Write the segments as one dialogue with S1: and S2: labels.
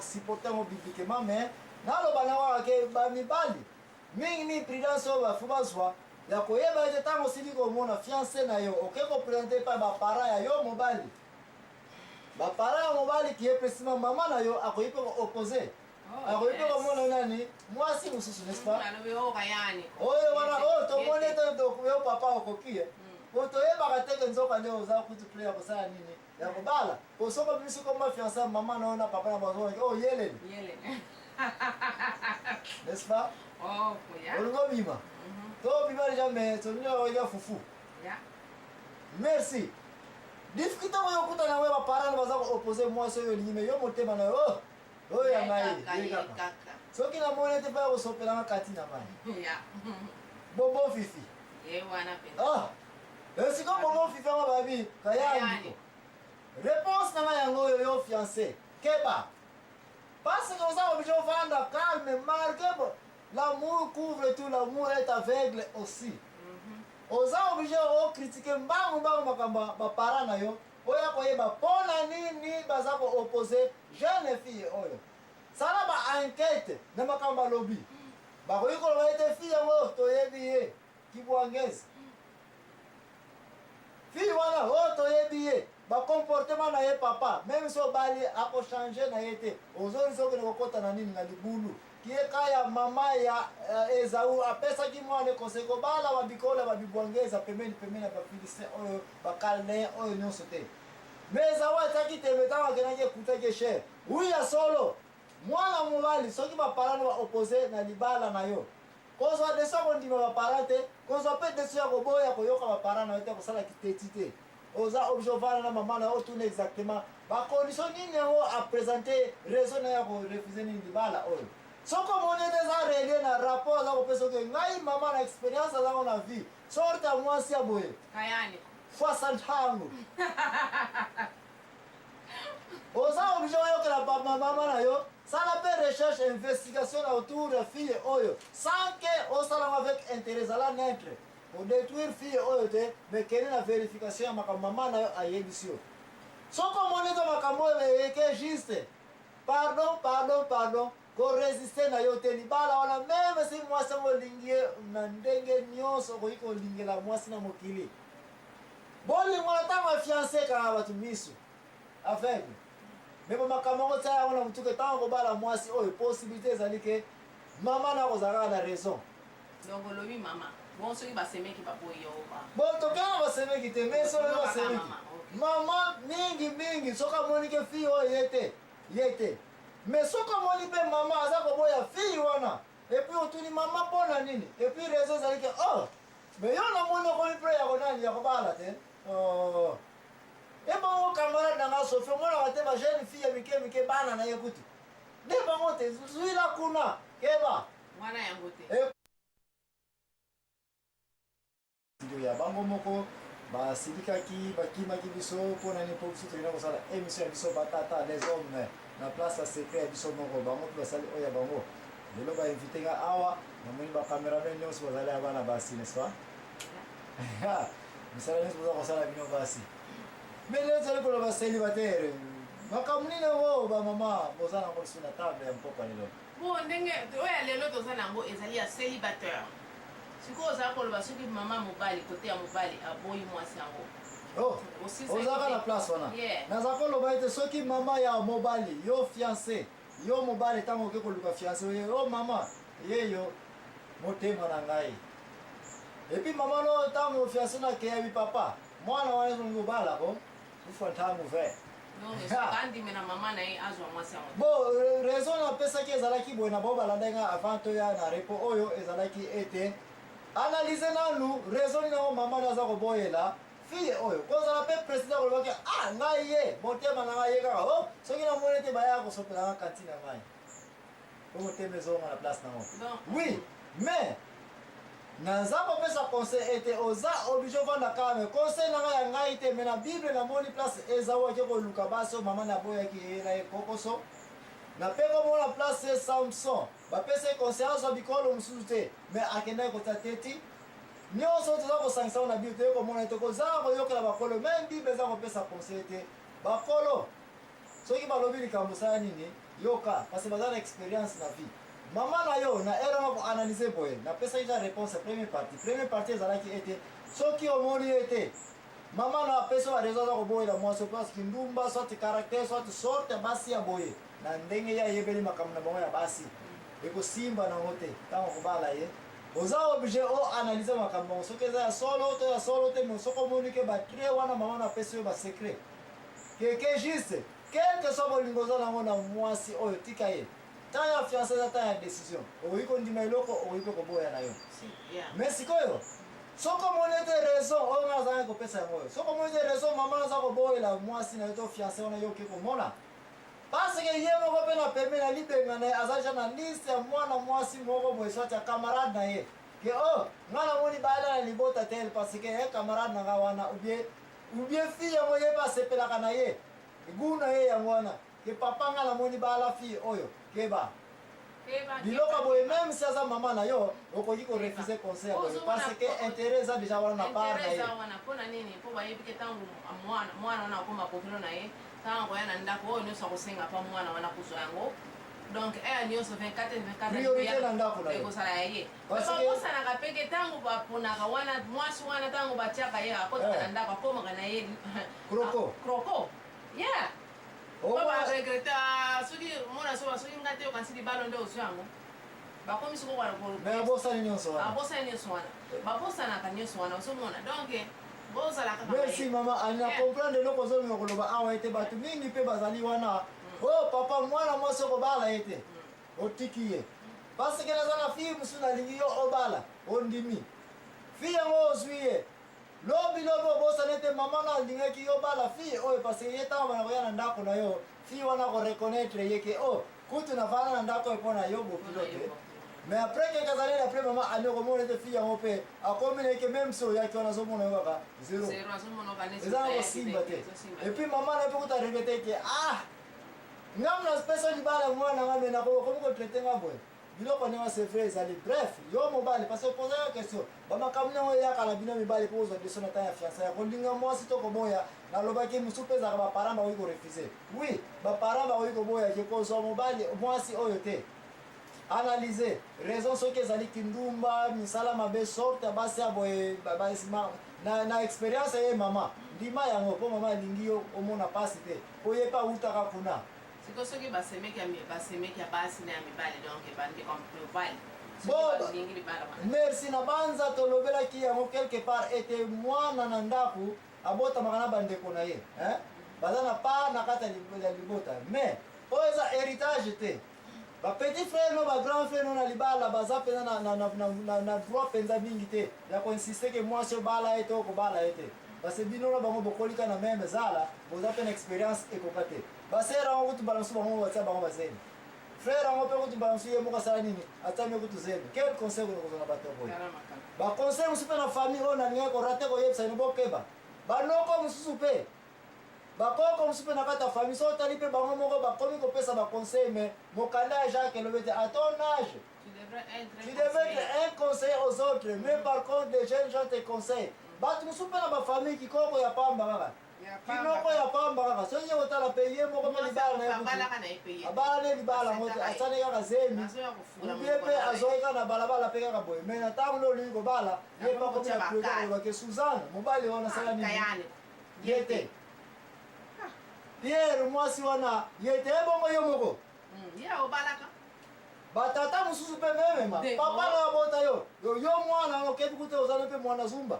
S1: supporter bibliquement mais naloba na ke ba mibali mingi prudence ba fubazwa ya koyeba ete tango sili komona fiancé na yo okeko présenter pa ba parents ya yo mobali ba parents ya mobali qui est précisément maman na yo akoyipe ko opposer akoyipe komona nani mwasi mususu n'est-ce pas oyo wana oyo tomoni ete yo papa okokie otoyebaka teke nzoka nde oza kutu play ya kosala nini ya kobala osoko biso koma fiancé mama na yo na papa na bazonaki oyo yelele n'est-ce pas olingo bima to bima déjà mais tolinga oya fufu merci difficulté oyo okuta na we ba parents baza ko opposer mwasi oyo lingime yo motema na yo oyo ya mai soki na moni ete pa kosopelanga kati na mai bobo fifi esiko bobo fifi yango babi kayandiko réponse na yango oyo yo fiancé keba parce que oza obligé ovanda calme marqué l'amour couvre tout, l'amour est aveugle aussi oza obligé ocritiquer mbangu makamba bapara na yo oya koyeba pona nini baza ko opposer jeune fille oyo sala ba enquête na makamba lobi bakoyi koloba ete fille yango toyebi ye kibwangezi fille wana oyo toyebi ye bacomportement na ye papa même so bali akochange na ye te ozoni soki nakokota na nini na libulu kieka ya mama ya Ezau apesaki mwana conseil kobala babikola babibwangeza pembeni ya bafilistin oyo bakalne oyo nyonso te mais Ezau ataki tembe ntango akendaki ekutaki cher wi ya solo mwana mobali soki baparano baoppose na libala na yo kozwa deso ya kondima bapara te kozwa mpe deso ya koboya koyoka bapara na yo te kosala kiteti te oza obligé ovanda na mama na yo otuna exactement bacondition nini yango apresente raison na ya korefuze nini libala oyo soko monete eza relie na rapport aza kopesa oke ngai mama na expérience azango na vie sorte ya mwasi ya boye fwasa ntango oza obligé oyokela mama na yo sala mpe recherche investigation na autour ya fille oyo sans ke osalango avec intérêt ezala neutre odétruire fille oyo te mais kende na vérification ya makambo mama na yo ayebisi yo soko monete makambo oyo eke juste pardon koresiste na yo te libala wana meme si mwasi yango olingi ye na ndenge nyonso okoki kolingela mwasi na mokili bolingo na ntango afiancé kaka bato miso aveugle meme makambo yango tia yango na motuka ntango kobala mwasi oyo possibilité ezali ke mama na kozala kaka na raison
S2: donc olobi mama bon soki basemeki baboyi yo
S1: bon tokanga basemeki te mais soki basemeki mama mingi soki amoni ke fille oyo ye te mais soki amoni mpe mama aza koboya fille wana epuis otuni mama mpona nini epuis raison ezali ke oh mais yo namoni okomi mpe ya konani ya kobala te ebango camarade nanga sofi omonaka te bajeune fille ya mike bana na ye kutu nde bango te zwila kuna keba
S2: mwana yango te
S1: ya bango moko basilikaki bakimaki biso mpona nini mpo biso tokenda kosala émission ya biso batata les hommes na place ya secret ya biso moko bango mpe basali oyo ya bango lelo bainvite nga awa namoni bacameraman nyonso bazali ya bana basi n'est-ce pas misala nyonso boza kosala bino basi mais lelo ezali koloba célibataire makambo nini yango bamama boza nango liso na table ya mpoka lelo
S2: bon ndenge oyo ya lelo toza nango ezali ya célibataire sikoyo ozala koloba soki mama mobali kote ya mobali aboyi mwasi yango
S1: ozalaka na place wana naza koloba ete soki mama ya mobali yo fiancé yo mobali ntango oke koluka fiancé yo mama yeyo motema na ngai epuis mama no ntango fiancé nakeyabi papa mwana wana ezongi obalako ufa ntango ve bon raison napesaki ezalaki boye na bao balandaki nga avant toya na repo oyo ezalaki ete analyse nanu raison nini yango mama no aza koboyela fille oyo kozala mpe président kolobaki ngai ye motema na ngai ye kaka soki namoni ete baya kosopelanga kantine ya ngai po motema ezonga na place nango oui mais naza kopesa conseil ete oza oblige ovanda kaka me conseil na ngai ya ngai te me na bible namoni place ezawaki koluka basi oyo mama naboyaki yela ye kokoso nape komona place ye samson bapesa conseil azwa bikolo mosusu te me akendaki kota teti nyonso toza kosangisa ngo na bible toye komona ete kozala koyokela bakolo meme bible eza kopesa conseil te bakolo soki balobi likambo saya nini yoka parce que baza na expérience na vie mama na yo na era na koanalyse boye napesa ija réponse première partie ezalaki ete soki omoni ete mama na apesa barezo aza koboyela mwasi place kindumba soit caractère soit sorte ya basi ya boye na ndenge ye ayebeli makambo na bango ya basi ekosimba nango te ntango kobala ye oza oblige oanalyse makambo bango soki eza ya solo to ya solo te me soki omoni ke batrie wana mama na apesa yo basecret keke juste quelque soit bolingo oza nango na mwasi oyo tika ye tant ya fiancé eza tant ya décision okoki kondima eloko okoki mpe koboya na yo mais sikoyo soki omoni ete raison oyo nga azalaki kopesa yango oyo soki omoni ete raison mama aza koboyela mwasi na yo to fiancé wana yo oke komona parce que ye moko mpe na pembe na libenga na ye aza deja na liste ya mwana mwasi moko boye soit ya camarade na ye ke o nga namoni bayela na libota tel parce que ye camarade na nga wana ou bien fille yango ye mpe asepelaka na ye gu na ye yango wana ke papa nga namoni bayala fille oyo keba biloko boye même si aza mama na yo okoki korefuse conseil ya boye parce que intérêt eza déjà wana na part na ye
S2: mpona nini mpo bayebi ke ntango mwana wana akoma popilo na ye ntango koya na ndako oyo nyonso akosenga mpa mwana wana kozwa yango donc aya nyonso 24 ekosala ya ye babosanaka peke ntango baponaka wana mwasi wana ntango batiaka ye akotaka na ndako akomaka na ye kroko ya baregrete soki mona soki nga te okanisi libalo nde ozwi yango bakomi soko
S1: abosani nyonso
S2: wana babosanaka nyonso wana ozomona donc bozalaka
S1: merci mama ana comprendre eloko ozolinga koloba awa ete bato mingi mpe bazali wana o papa mwana mwasi okobala ye te otiki ye parce ke naza na fille mosusu nalingi yo obala ondimi fille yango ozwi ye lobi obosana ete mama na alingaki yo bala fille oyo parce que ye ntango bana koya na ndako na yo fille wana koreconnaitre ye ke o kutu nafana na ndako oyo mpo na yo bopilo te mais après ke kazaleli après mama ani okomona ete fille yango mpe akomi na yeke même so oyaki wana azomona yo kaka zero eza na kosimba te epuis mama na mpe kuta regrete ke ngamu na pesa libala mwana nga me nakomi kotraite nga boye biloko ndenge c'est vrai ezali bref yo mobali parce que posa yo question bamakambo ndenge oyaka na bino mibali mpo kozwa question na ntango ya fiança ya kolinga mwasi to koboya nalobaki mosusu mpe ezalaka baparent bakoki korefuse oui baparent bakoki koboya ke kozwa mobali mwasi oyo te analyse raison soki ezali kindumba misala mabe sorte ya basi ya boye na expérience ye mama ndima yango mpo mama alingi yo omona pasi te po ye mpe awutaka kuna
S2: siko soki basemeki ya basi na ya mibali donc bandi comprovale
S1: merci na banza tolobelaki yango quelque part ete mwana na ndako abotamaka na bandeko na ye baza na part na kati ya libota mais oyo eza héritage te bapetit frère no bagrand frère no na libala baza mpenza na droit mpenza mingi te ya koinsiste ke mwasi obala ye te okobala ye te parce que bino na bango bokolika na meme zala boza mpe na expérience ekoka te basere yango kutu mbala mosusu bango batia bango bazemi frère yango mpe kutu mbala mosusu ye moko asala nini atiami kutu zemi quel conseil kona kozwa na bato boye baconseil mosusu mpe na famille oyo nalingaki korate koyebisa bino bokeba banoko mosusu mpe bakoko mosusu mpe na kati ya famille so otali mpe bango moko bakomi kopesa baconseil mais mokanda ya jacques elobi ete à ton âge tu devais être un conseiller aux autres mais par contre les jeunes gens te conseillent bato mosusu mpe na bafamille kikoko ya pamba kaka kinoko ya pamba kaka soki ye kotala mpe ye moko mpe libala na ye abala ne libala yango te asali kaka zemi ubie mpe azwaki kaka na balabala mpe kaka boye mais na ntango nde olingi kobala ye mpe akomi na kulobake suzanne mobali wana asala nini ye te pierre mwasi wana ye te ebongo yo moko batata mosusu mpe memema papa na abota yo mwana okebi kuta ozali mpe mwana zumba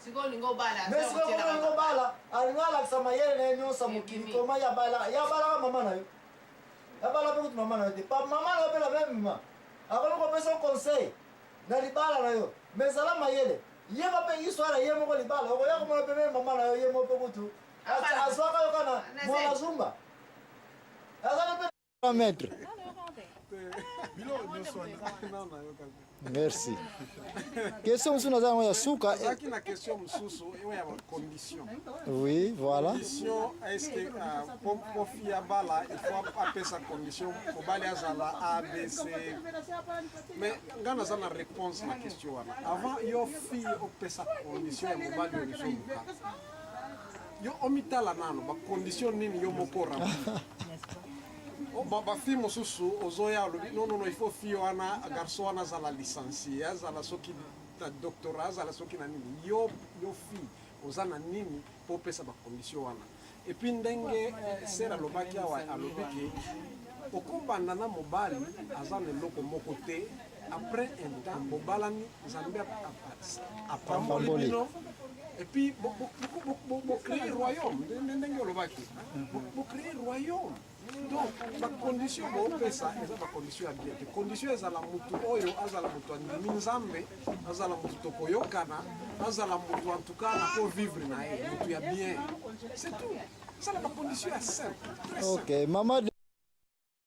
S1: mais sikoyo olingo bala alingi alakisa mayele na ye nyonso mokili koma yabalaka mama na yo yabala mpe kutu mama na yo te mama na yo mpe na memema akomi kopesa conseil na libala na yo mais ezala mayele yeba mpe histoire ye moko libala okoya komona mpe meme mama na yo ye moko mpe kutu azwaka yo kana mwana zumba azali mpe maître merci question mosusu naza yango ya suka oui voilà
S3: condition est-ce que pour fille abala il faut apesa condition mobali azala abc mais nga naza na réponse na question wana avant yo fille opesa condition ya mobali oyo yo omitala nano ba condition nini yo moko rempli ba fi mosusu ozoya non il faut fi wana garçon wana zala licencié azala soki na doctorat azala soki na nini yo fi ozana nini po pesa ba condition wana et puis ndenge sera lobaki awa alobiki okobanda na mobali azana eloko moko te après un temps bobalani Zambie apamboli bino et puis bo créer royaume ndenge olobaki bo créer royaume. Donc la condition bo pesa eza ba condition ya bien. Condition ezala mutu oyo azala mutu andimi nzambe azala mutu tokoyokana azala mutu en tout cas na ko vivre na ye mutu ya bien. C'est tout. Ça la condition est simple.
S1: OK, maman